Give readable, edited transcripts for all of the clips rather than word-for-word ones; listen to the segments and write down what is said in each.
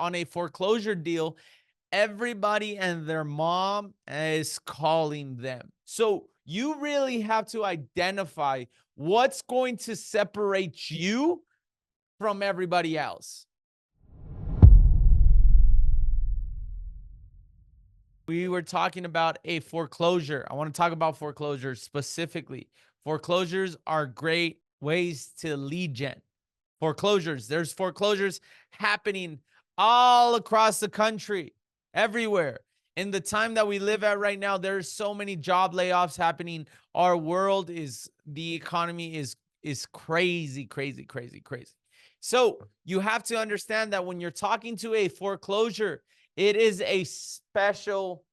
on a foreclosure deal, everybody and their mom is calling them. So you really have to identify what's going to separate you from everybody else. We were talking about a foreclosure. I want to talk about foreclosures specifically. Foreclosures are great ways to lead gen. Foreclosures, there's foreclosures happening all across the country, everywhere. In the time that we live at right now, there's so many job layoffs happening. Our world is, the economy is crazy, crazy, crazy, crazy. So you have to understand that when you're talking to a foreclosure, it is a special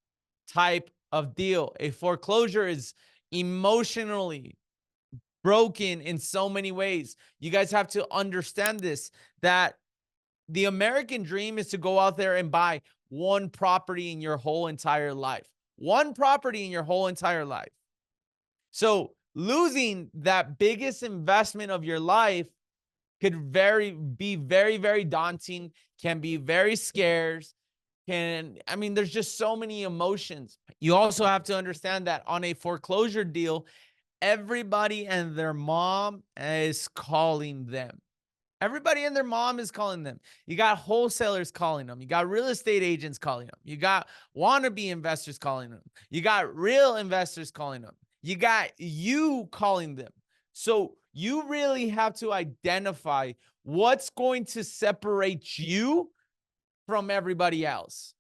type of deal. A foreclosure is emotionally broken in so many ways. You guys have to understand this, that the American dream is to go out there and buy one property in your whole entire life. One property in your whole entire life. So losing that biggest investment of your life could be very, very daunting, can be very scarce, there's just so many emotions. You also have to understand that on a foreclosure deal, everybody and their mom is calling them. Everybody and their mom is calling them. You got wholesalers calling them. You got real estate agents calling them. You got wannabe investors calling them. You got real investors calling them. You got you calling them. So you really have to identify what's going to separate you from everybody else.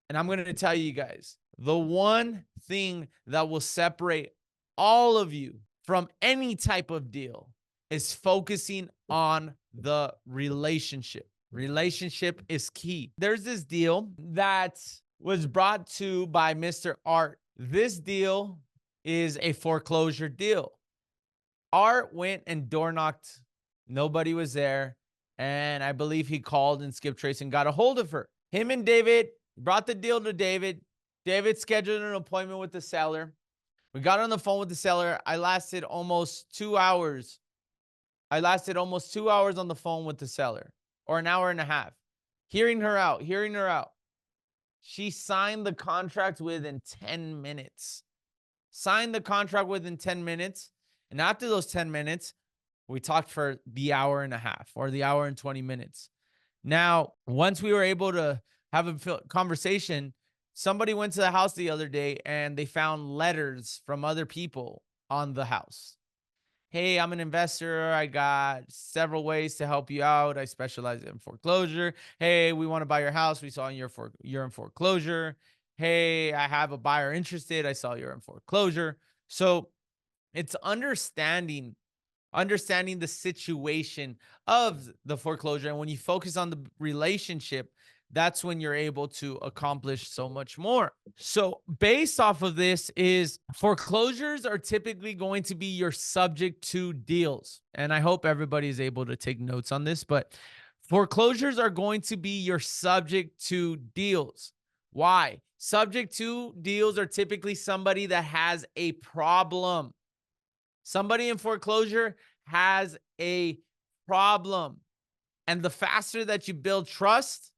And I'm going to tell you guys, the one thing that will separate all of you from any type of deal is focusing on the relationship. Relationship is key. There's this deal that was brought to by Mr. Art. This deal is a foreclosure deal. Art went and door knocked. Nobody was there. And I believe he called and Skip Trace and got a hold of her. Him and David brought the deal to David. David scheduled an appointment with the seller. We got on the phone with the seller. I lasted almost 2 hours. I lasted almost 2 hours on the phone with the seller, or an hour and a half, hearing her out, hearing her out. She signed the contract within 10 minutes. Signed the contract within 10 minutes. And after those 10 minutes, we talked for the hour and a half or the hour and 20 minutes. Now, once we were able to have a conversation, somebody went to the house the other day and they found letters from other people on the house. Hey, I'm an investor. I got several ways to help you out. I specialize in foreclosure. Hey, we want to buy your house. We saw you're in foreclosure. Hey, I have a buyer interested. I saw you're in foreclosure. So it's understanding the situation of the foreclosure. And when you focus on the relationship, that's when you're able to accomplish so much more. So based off of this is foreclosures are typically going to be your subject to deals. And I hope everybody is able to take notes on this, but foreclosures are going to be your subject to deals. Why? Subject to deals are typically somebody that has a problem. Somebody in foreclosure has a problem. And the faster that you build trust,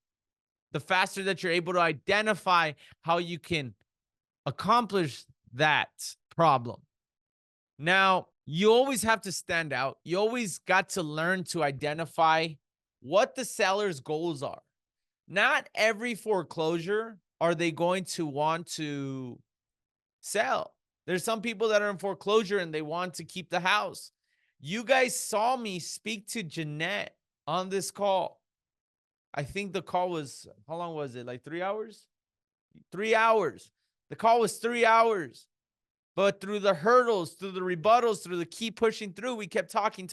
the faster that you're able to identify how you can accomplish that problem. Now, you always have to stand out. You always got to learn to identify what the seller's goals are. Not every foreclosure are they going to want to sell. There's some people that are in foreclosure and they want to keep the house. You guys saw me speak to Jeanette on this call. I think the call was, how long was it? Like 3 hours? 3 hours. The call was 3 hours. But through the hurdles, through the rebuttals, through the keep pushing through, we kept talking.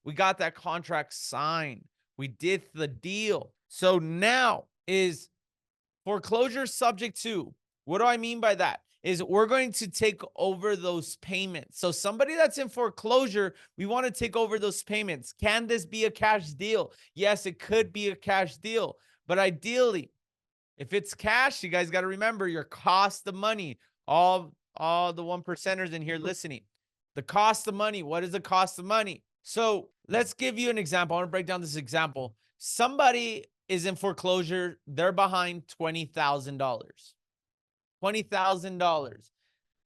We got that contract signed. We did the deal. So now is foreclosure subject to. What do I mean by that? Is we're going to take over those payments. So somebody that's in foreclosure, we want to take over those payments. Can this be a cash deal? Yes, it could be a cash deal. But ideally, if it's cash, you guys got to remember your cost of money. All the 1%ers in here listening. The cost of money. What is the cost of money? So let's give you an example. I want to break down this example. somebody is in foreclosure, they're behind $20,000. $20,000.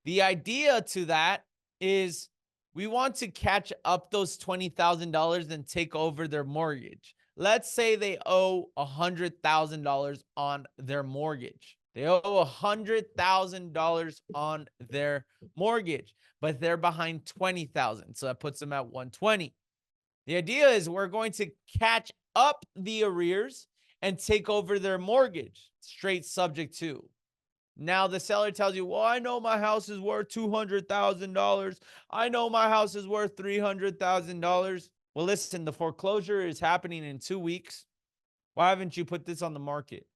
The idea to that is we want to catch up those $20,000 and take over their mortgage. Let's say they owe $100,000 on their mortgage. They owe $100,000 on their mortgage, but they're behind 20,000. So that puts them at 120. The idea is we're going to catch up the arrears and take over their mortgage, straight subject to. Now the seller tells you, well, I know my house is worth $200,000. I know my house is worth $300,000. Well, listen, the foreclosure is happening in 2 weeks. Why haven't you put this on the market?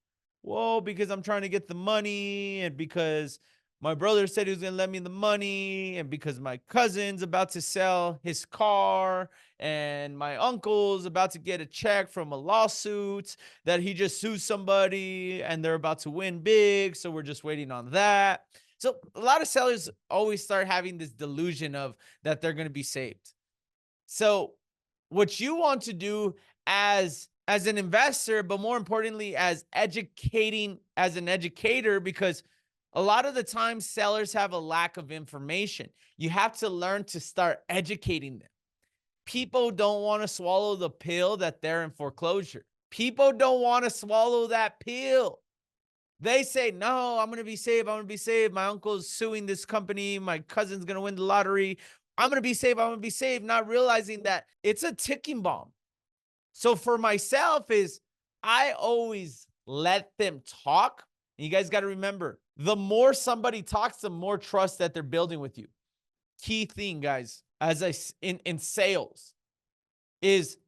Well, because I'm trying to get the money, and because my brother said he was going to lend me the money, and because my cousin's about to sell his car, and my uncle's about to get a check from a lawsuit that he just sued somebody and they're about to win big. So we're just waiting on that. So a lot of sellers always start having this delusion of that they're going to be saved. So what you want to do as an investor, but more importantly, as an educator, because a lot of the time sellers have a lack of information. You have to learn to start educating them. People don't want to swallow the pill that they're in foreclosure. People don't want to swallow that pill. They say, no, I'm going to be saved. I'm going to be saved. My uncle's suing this company. My cousin's going to win the lottery. I'm going to be saved. I'm going to be saved. Not realizing that it's a ticking bomb. So for myself is I always let them talk. And you guys got to remember, the more somebody talks, the more trust that they're building with you. Key thing, guys, in sales is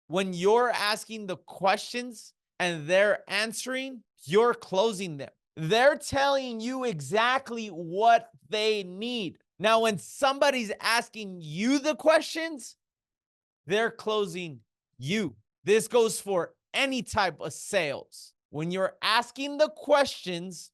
when you're asking the questions and they're answering, you're closing them. They're telling you exactly what they need. Now, when somebody's asking you the questions, they're closing you. This goes for any type of sales. When you're asking the questions,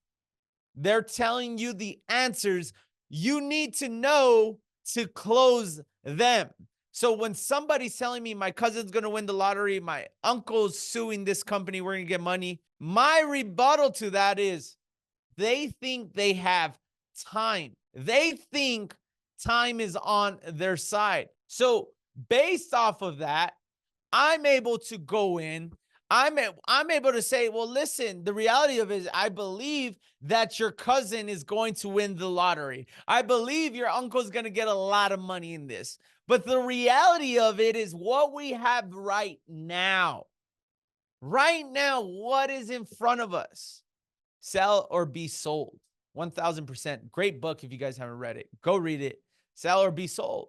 they're telling you the answers you need to know to close them. So when somebody's telling me my cousin's going to win the lottery, my uncle's suing this company, we're going to get money, my rebuttal to that is they think they have time. They think time is on their side. So based off of that, I'm able to go in. I'm able to say, well, listen, the reality of it is I believe that your cousin is going to win the lottery. I believe your uncle is going to get a lot of money in this. But the reality of it is what we have right now. Right now, what is in front of us? Sell or be sold. 1000%. Great book if you guys haven't read it. Go read it. Sell or be sold.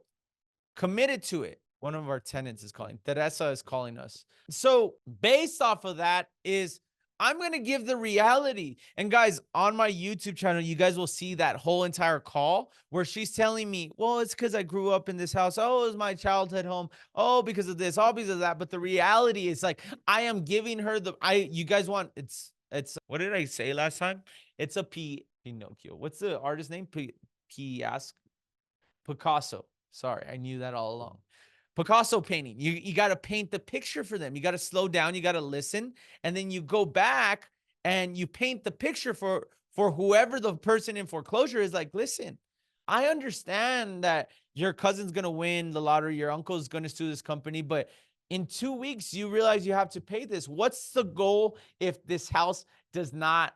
Committed to it. One of our tenants is calling. Teresa is calling us. So based off of that is I'm going to give the reality. And guys, on my YouTube channel, you guys will see that whole entire call where she's telling me, well, it's because I grew up in this house. Oh, it was my childhood home. Oh, because of this, all because of that. But the reality is like, I am giving her you guys want, it's, what did I say last time? It's a Pinocchio. What's the artist name? Picasso. Sorry, I knew that all along. Picasso painting. You got to paint the picture for them. You got to slow down. You got to listen. And then you go back and you paint the picture for whoever the person in foreclosure is like, listen, I understand that your cousin's going to win the lottery. Your uncle's going to sue this company. But in 2 weeks, you realize you have to pay this. What's the goal if this house does not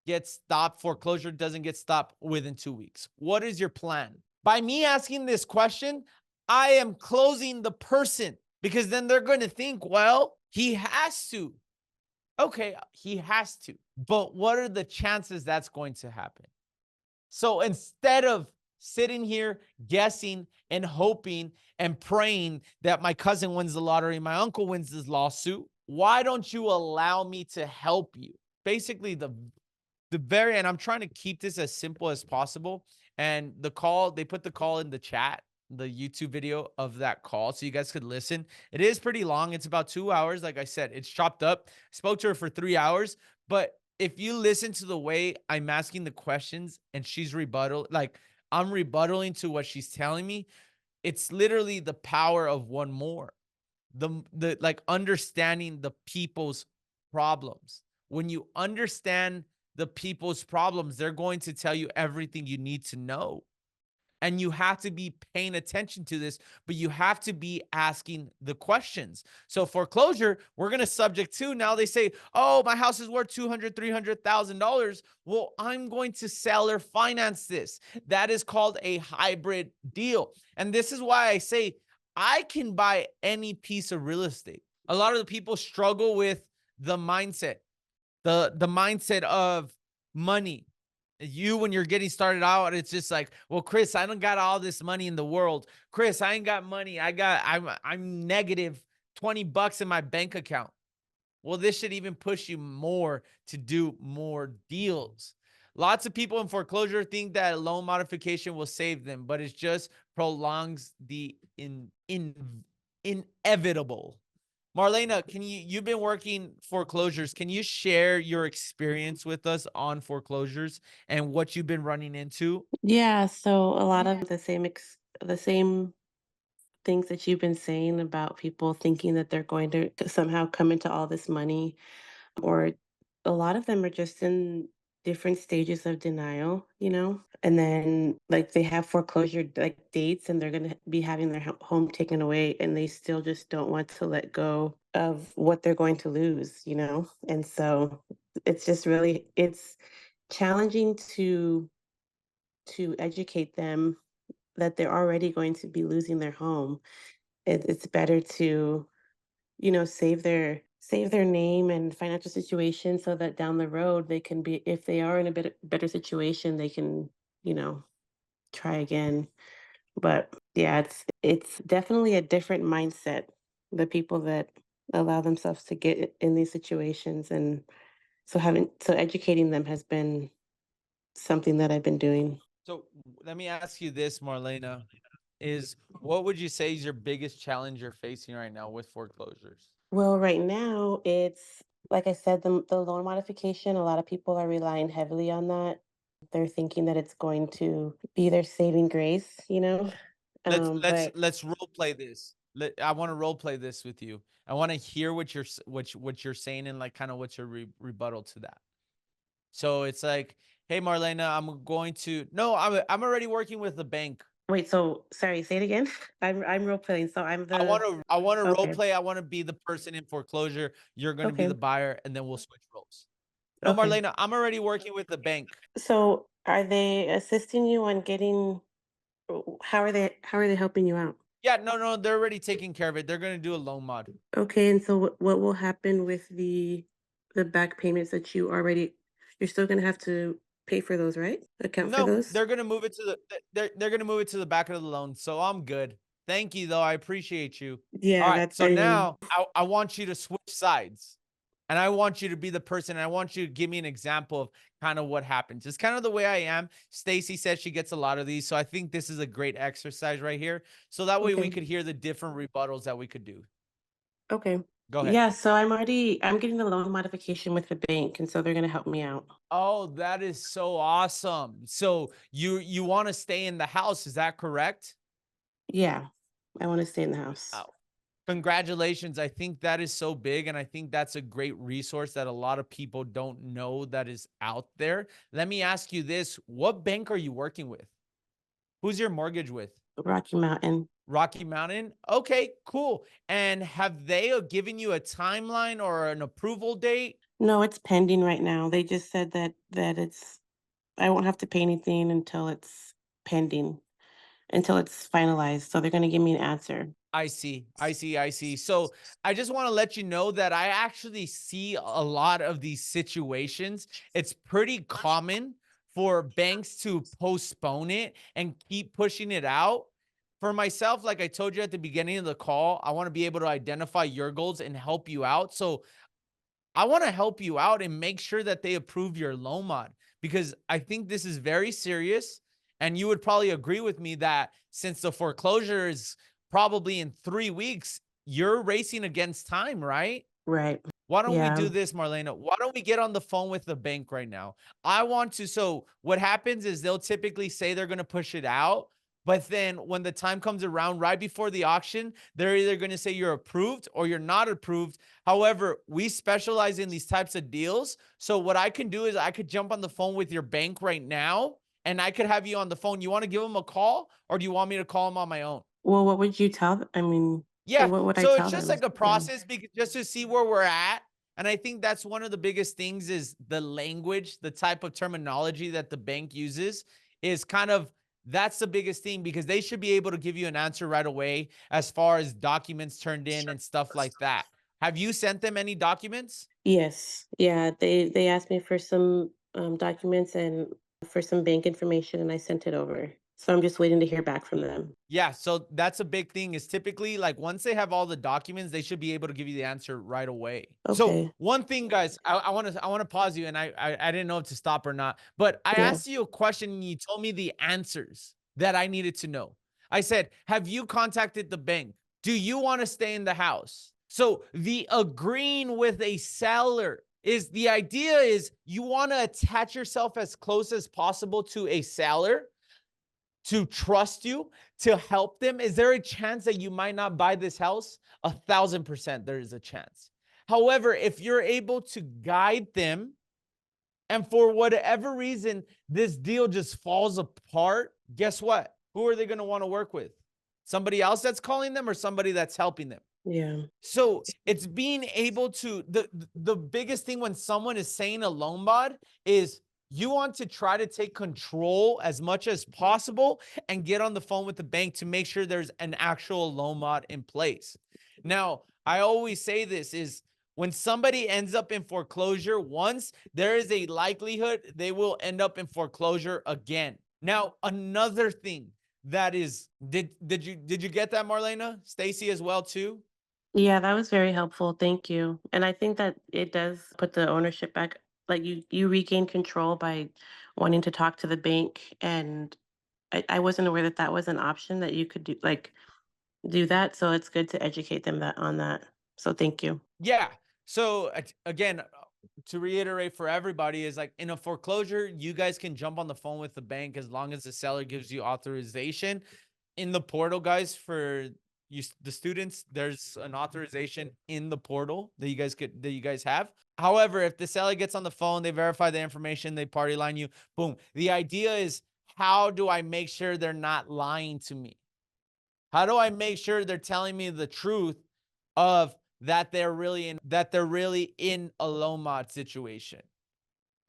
get stopped? Foreclosure doesn't get stopped within 2 weeks. What is your plan? By me asking this question, I am closing the person because then they're going to think, well, he has to. Okay, he has to. But what are the chances that's going to happen? So instead of sitting here guessing and hoping and praying that my cousin wins the lottery, my uncle wins this lawsuit, why don't you allow me to help you? Basically, the very end, I'm trying to keep this as simple as possible. And the call, they put the call in the chat, the YouTube video of that call, so you guys could listen. It is pretty long. It's about 2 hours. Like I said, it's chopped up. I spoke to her for 3 hours, but if you listen to the way I'm asking the questions and she's like I'm rebuttaling to what she's telling me, it's literally the power of one more. the like understanding the people's problems. When you understand the people's problems, they're going to tell you everything you need to know. And you have to be paying attention to this, but you have to be asking the questions. So foreclosure, we're going to subject to now they say, oh, my house is worth 200, $300,000. Well, I'm going to sell or finance this. That is called a hybrid deal. And this is why I say I can buy any piece of real estate. A lot of the people struggle with the mindset, the mindset of money. You, when you're getting started out, it's just like, well, Chris, I don't got all this money in the world. Chris, I ain't got money. I'm negative 20 bucks in my bank account. Well, this should even push you more to do more deals. Lots of people in foreclosure think that loan modification will save them, but it just prolongs the inevitable. Marlena, you've been working foreclosures. Can you share your experience with us on foreclosures and what you've been running into? Yeah, so a lot of the same things that you've been saying about people thinking that they're going to somehow come into all this money, or a lot of them are just in different stages of denial, and then like they have foreclosure like dates and they're going to be having their home taken away and they still just don't want to let go of what they're going to lose. And so it's challenging to educate them that they're already going to be losing their home. It's better to, save their name and financial situation so that down the road they can be, if they are in a bit better situation, they can, you know, try again. But yeah, it's definitely a different mindset. The people that allow themselves to get in these situations, and so educating them has been something that I've been doing. So let me ask you this, Marlena, is what would you say is your biggest challenge you're facing right now with foreclosures? Well, right now, it's like I said, the loan modification, a lot of people are relying heavily on that. They're thinking that it's going to be their saving grace. Let's let's But let's role play this. I want to role play this with you. I want to hear what what you're saying and like kind of what's your rebuttal to that. So it's like, hey Marlena, I'm going to no, I'm already working with the bank. wait, so sorry, say it again. I'm role playing, so I'm the I want to role okay, play. I want to be the person in foreclosure. You're going to be the okay, buyer, and then we'll switch roles. No, okay. Marlena, I'm already working with the bank. So are they assisting you on getting? How are they helping you out? Yeah, no, no, they're already taking care of it. They're going to do a loan mod. Okay, and so what will happen with the back payments that you're still gonna have to pay for those, right? Account for No, those? they're gonna move it to they're gonna move it to the back of the loan. So I'm good. Thank you though. I appreciate you. All Yeah, right. that's So I mean, now I want you to switch sides. And I want you to be the person. And I want you to give me an example of kind of what happens. It's kind of the way I am. Stacy says she gets a lot of these. So I think this is a great exercise right here. So that way we okay. could hear the different rebuttals that we could do. Okay. Go ahead. Yeah, so I'm getting the loan modification with the bank, and so they're gonna help me out. Oh, that is so awesome. So you want to stay in the house, is that correct? Yeah, I wanna stay in the house. Oh, congratulations. I think that is so big. And I think that's a great resource that a lot of people don't know that is out there. Let me ask you this. What bank are you working with? Who's your mortgage with? Rocky Mountain. Rocky Mountain? Okay, cool. And have they given you a timeline or an approval date? No, it's pending right now. They just said that it's I won't have to pay anything until it's pending, until it's finalized, so they're gonna give me an answer. I see. I see. I see. So I just want to let you know that I actually see a lot of these situations. It's pretty common for banks to postpone it and keep pushing it out. For myself, like I told you at the beginning of the call, I want to be able to identify your goals and help you out. So I want to help you out and make sure that they approve your loan mod because I think this is very serious. And you would probably agree with me that since the foreclosure is probably in 3 weeks, you're racing against time, right? Right. Why don't we Yeah. do this, Marlena? Why don't we get on the phone with the bank right now? I want to. So, what happens is they'll typically say they're going to push it out. But then when the time comes around right before the auction, they're either going to say you're approved or you're not approved. However, we specialize in these types of deals. So what I can do is I could jump on the phone with your bank right now and I could have you on the phone. You want to give them a call or do you want me to call them on my own? Well, what would you tell th I mean, Yeah, what would I so it's tell just them? like a Yeah. process because just to see where we're at. And I think that's one of the biggest things is the language, the type of terminology that the bank uses is kind of that's the biggest thing because they should be able to give you an answer right away as far as documents turned in and stuff like that. Have you sent them any documents? Yes. Yeah, they asked me for some, documents and for some bank information, and I sent it over. So I'm just waiting to hear back from them. Yeah, so that's a big thing is typically like once they have all the documents, they should be able to give you the answer right away. So Okay. one thing, guys, I want to pause you, and I didn't know if to stop or not, but I Yeah. asked you a question and you told me the answers that I needed to know. I said, "Have you contacted the bank? Do you want to stay in the house?" So the agreeing with a seller is the idea is you want to attach yourself as close as possible to a seller to trust you, to help them? Is there a chance that you might not buy this house? 1,000% there is a chance. However, if you're able to guide them and for whatever reason this deal just falls apart, guess what? Who are they going to want to work with? Somebody else that's calling them or somebody that's helping them? Yeah. So it's being able to the biggest thing when someone is saying a loan mod is you want to try to take control as much as possible and get on the phone with the bank to make sure there's an actual loan mod in place. Now, I always say this is when somebody ends up in foreclosure once, there is a likelihood they will end up in foreclosure again. Now, another thing that is did you get that, Marlena? Stacy as well too? Yeah, that was very helpful, thank you. And I think that it does put the ownership back, like, you regain control by wanting to talk to the bank, and I wasn't aware that that was an option that you could do, like, do that, so it's good to educate them that on that. So thank you. Yeah. So again, to reiterate for everybody is like in a foreclosure, you guys can jump on the phone with the bank as long as the seller gives you authorization. In the portal, guys, for the students, there's an authorization in the portal that you guys have. However, if the seller gets on the phone, they verify the information, they party line you, boom. The idea is how do I make sure they're not lying to me? How do I make sure they're telling me the truth of that they're really in a low mod situation?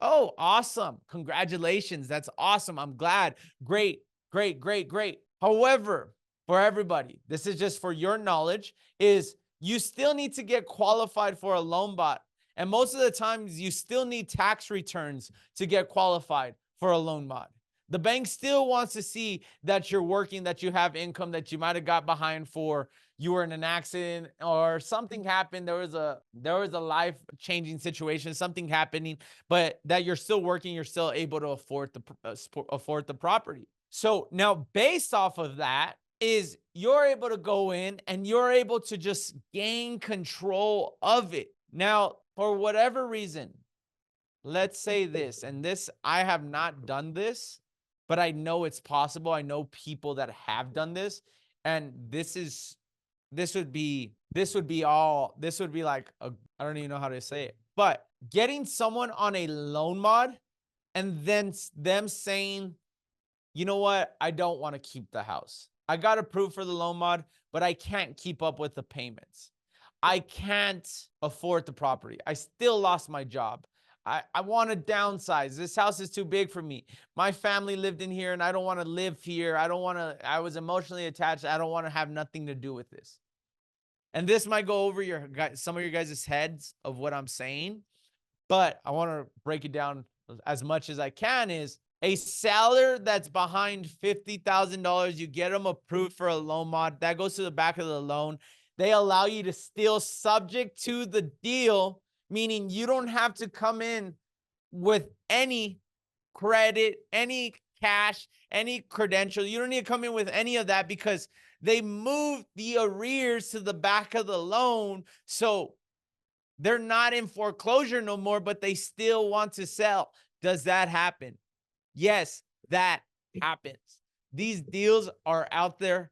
Oh, awesome. Congratulations. That's awesome. I'm glad. Great, great, great, great. However, for everybody, this is just for your knowledge, is you still need to get qualified for a loan bot. And most of the times you still need tax returns to get qualified for a loan mod. The bank still wants to see that you're working, that you have income, that you might have got behind for you were in an accident or something happened. There was a life changing situation, something happening, but that you're still working, you're still able to afford the property. So now, based off of that, is you're able to go in and you're able to just gain control of it. Now, for whatever reason, let's say this, and this I have not done this, but I know it's possible. I know people that have done this, and this would be like I don't even know how to say it, but getting someone on a loan mod and then them saying, you know what, I don't want to keep the house. I got approved for the loan mod, but I can't keep up with the payments. I can't afford the property. I still lost my job. I want to downsize. This house is too big for me. My family lived in here and I don't want to live here. I was emotionally attached. I don't want to have nothing to do with this. And this might go over some of your guys' heads of what I'm saying, but I want to break it down as much as I can is a seller that's behind $50,000, you get them approved for a loan mod, that goes to the back of the loan. They allow you to still subject to the deal, meaning you don't have to come in with any credit, any cash, any credential. You don't need to come in with any of that because they moved the arrears to the back of the loan. So they're not in foreclosure no more, but they still want to sell. Does that happen? Yes, that happens. These deals are out there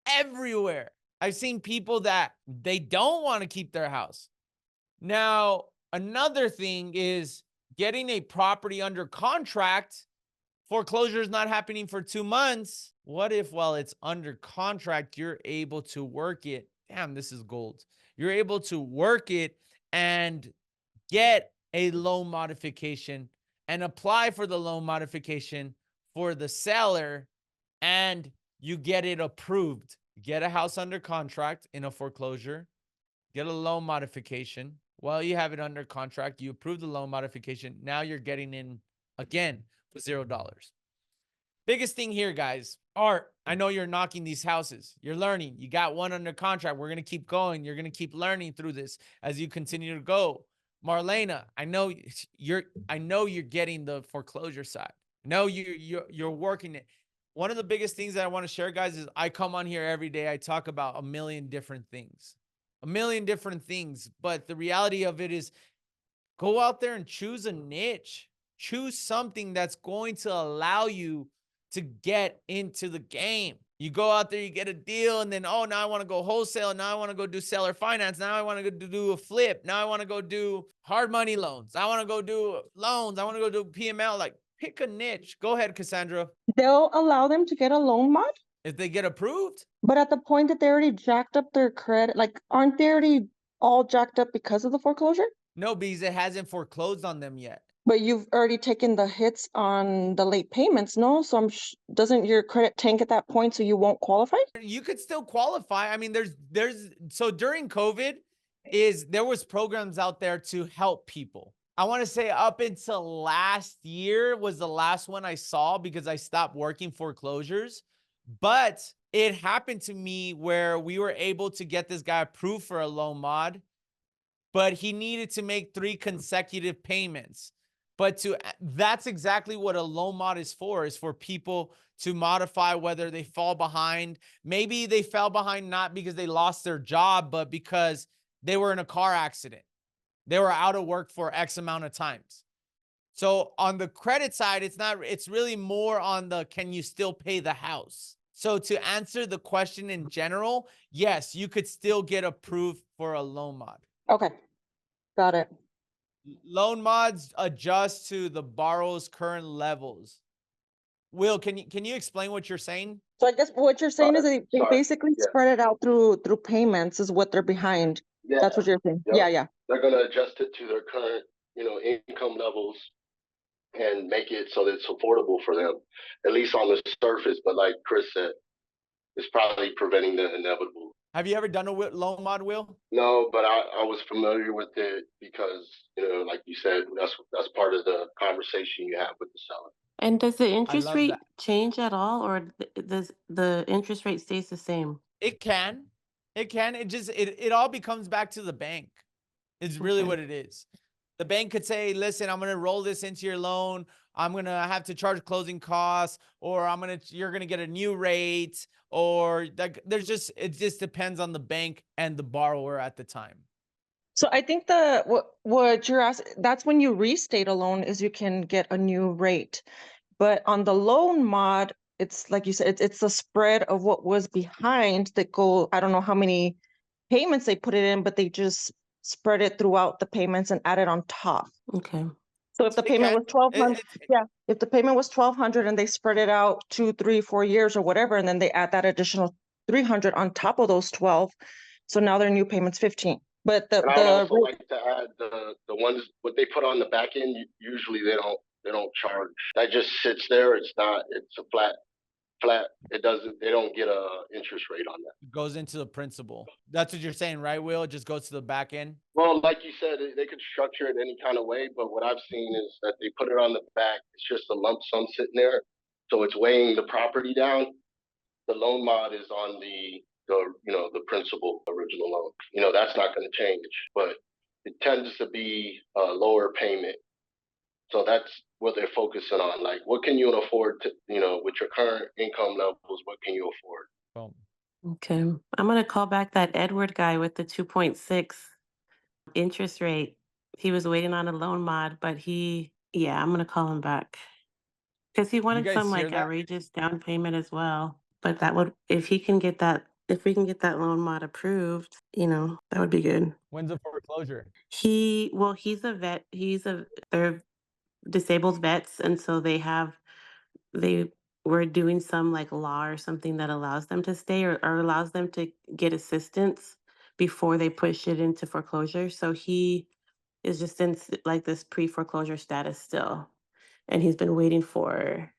everywhere. I've seen people that they don't want to keep their house. Now, another thing is getting a property under contract. Foreclosure is not happening for 2 months. What if, while it's under contract, you're able to work it? Damn, this is gold. You're able to work it and get a loan modification and apply for the loan modification for the seller, and you get it approved. Get a house under contract in a foreclosure, get a loan modification. While you have it under contract, you approve the loan modification. Now you're getting in again with $0. Biggest thing here, guys. Art, I know you're knocking these houses. You're learning. You got one under contract. We're going to keep going. You're going to keep learning through this as you continue to go. Marlena, I know you're getting the foreclosure side. No, you're working it. One of the biggest things that I want to share, guys, is I come on here every day. I talk about a million different things. A million different things, but the reality of it is go out there and choose a niche. Choose something that's going to allow you to get into the game. You go out there, you get a deal, and then, oh, now I want to go wholesale. Now I want to go do seller finance. Now I want to go do a flip. Now I want to go do hard money loans. I want to go do loans. I want to go do PML. Like, pick a niche. Go ahead, Cassandra. They'll allow them to get a loan mod, If they get approved, but at the point that they already jacked up their credit, like, aren't they already all jacked up because of the foreclosure? no, because it hasn't foreclosed on them yet. But you've already taken the hits on the late payments, no? So doesn't your credit tank at that point so you won't qualify? You could still qualify. I mean, so during COVID there was programs out there to help people. I want to say up until last year was the last one I saw because I stopped working foreclosures. But it happened to me where we were able to get this guy approved for a loan mod, but he needed to make 3 consecutive payments. But that's exactly what a loan mod is for people to modify whether they fall behind. Maybe they fell behind not because they lost their job, but because they were in a car accident. They were out of work for X amount of times. So on the credit side, it's really more on the, can you still pay the house? So to answer the question in general, yes, you could still get approved for a loan mod. Okay, got it. Loan mods adjust to the borrower's current levels. Will, can you explain what you're saying? So I guess what you're saying is they Sorry. basically Yeah. spread it out through payments is what they're behind. Yeah, That's what you're saying. Yep. Yeah. they're gonna adjust it to their current, income levels and make it so that it's affordable for them, at least on the surface. But like Chris said, it's probably preventing the inevitable. Have you ever done a loan mod, Will? No, but I was familiar with it because, like you said, that's part of the conversation you have with the seller. And does the I interest love rate that. change at all, or does the interest rate stays the same? It can. It can. It all becomes back to the bank. It's really Okay. what it is. The bank could say, listen, I'm going to roll this into your loan. I'm going to have to charge closing costs, or you're going to get a new rate, or like it just depends on the bank and the borrower at the time. So I think what you're asking, that's when you restate a loan is you can get a new rate. But on the loan mod, it's like you said, it's the spread of what was behind that go, I don't know how many payments they put it in, but they just spread it throughout the payments and add it on top. Okay. So if the It payment can. was 1,200, It- if the payment was 1,200 and they spread it out 2, 3, 4 years or whatever, and then they add that additional 300 on top of those 12. So now their new payment's 15. But And I would also like to add the ones what they put on the back end. Usually they don't charge. That just sits there. It's a flat. It doesn't. They don't get a interest rate on that. goes into the principal. That's what you're saying, right, Will? It just goes to the back end. Well, like you said, they could structure it any kind of way, but what I've seen is that they put it on the back. It's just a lump sum sitting there, so it's weighing the property down. The loan mod is on the principal original loan. That's not going to change, but it tends to be a lower payment. So that's what they're focusing on. Like, what can you afford to, with your current income levels, what can you afford? Boom. Okay. I'm gonna call back that Edward guy with the 2.6 interest rate. He was waiting on a loan mod, but I'm gonna call him back. Because he You wanted guys some hear like that? outrageous down payment as well. But that would, if he can get that, if we can get that loan mod approved, that would be good. When's the foreclosure? Well, he's a vet. They're disabled vets, and so they were doing some like law or something that allows them to stay, or allows them to get assistance before they push it into foreclosure. So he is just in like this pre-foreclosure status still, and he's been waiting for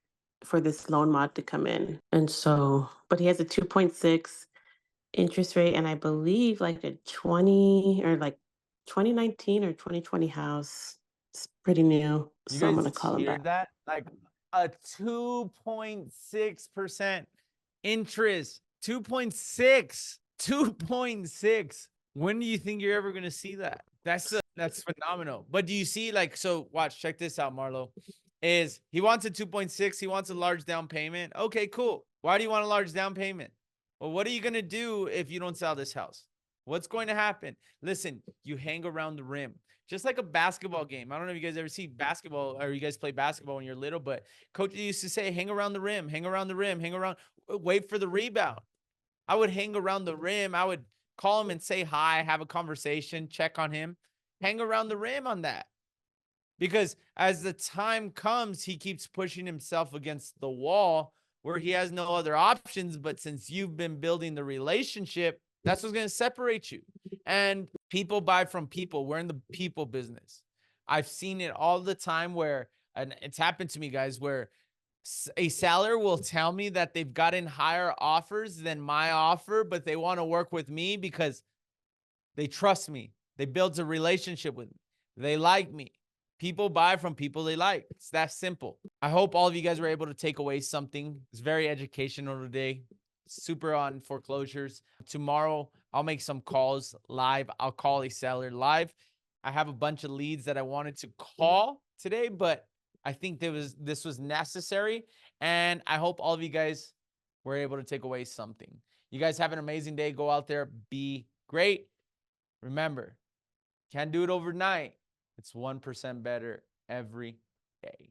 this loan mod to come in. And so, but he has a 2.6 interest rate, and I believe like a 20 or like 2019 or 2020 house. It's pretty new, You so I'm guys gonna call him hear back. that? Like a 2.6% interest. 2.6. 2.6. When do you think you're ever gonna see that? That's phenomenal. But do you see, like, so watch, check this out, Marlo. Is he wants a 2.6, he wants a large down payment. Okay, cool. Why do you want a large down payment? Well, what are you gonna do if you don't sell this house? What's going to happen? Listen, you hang around the rim. Just like a basketball game. I don't know if you guys ever see basketball or you guys play basketball when you're little, but coach used to say, hang around the rim, hang around the rim, hang around, wait for the rebound. I would hang around the rim. I would call him and say hi, have a conversation, check on him, hang around the rim on that. Because as the time comes, he keeps pushing himself against the wall where he has no other options. But since you've been building the relationship, that's what's going to separate you. And people buy from people. We're in the people business. I've seen it all the time where, and it's happened to me, guys, where a seller will tell me that they've gotten higher offers than my offer, but they want to work with me because they trust me. They built a relationship with me. They like me. People buy from people they like. It's that simple. I hope all of you guys were able to take away something. It's very educational today. Super on foreclosures. Tomorrow, I'll make some calls live. I'll call a seller live. I have a bunch of leads that I wanted to call today, but I think this was necessary. And I hope all of you guys were able to take away something. You guys have an amazing day. Go out there, be great. Remember, can't do it overnight. It's 1% better every day.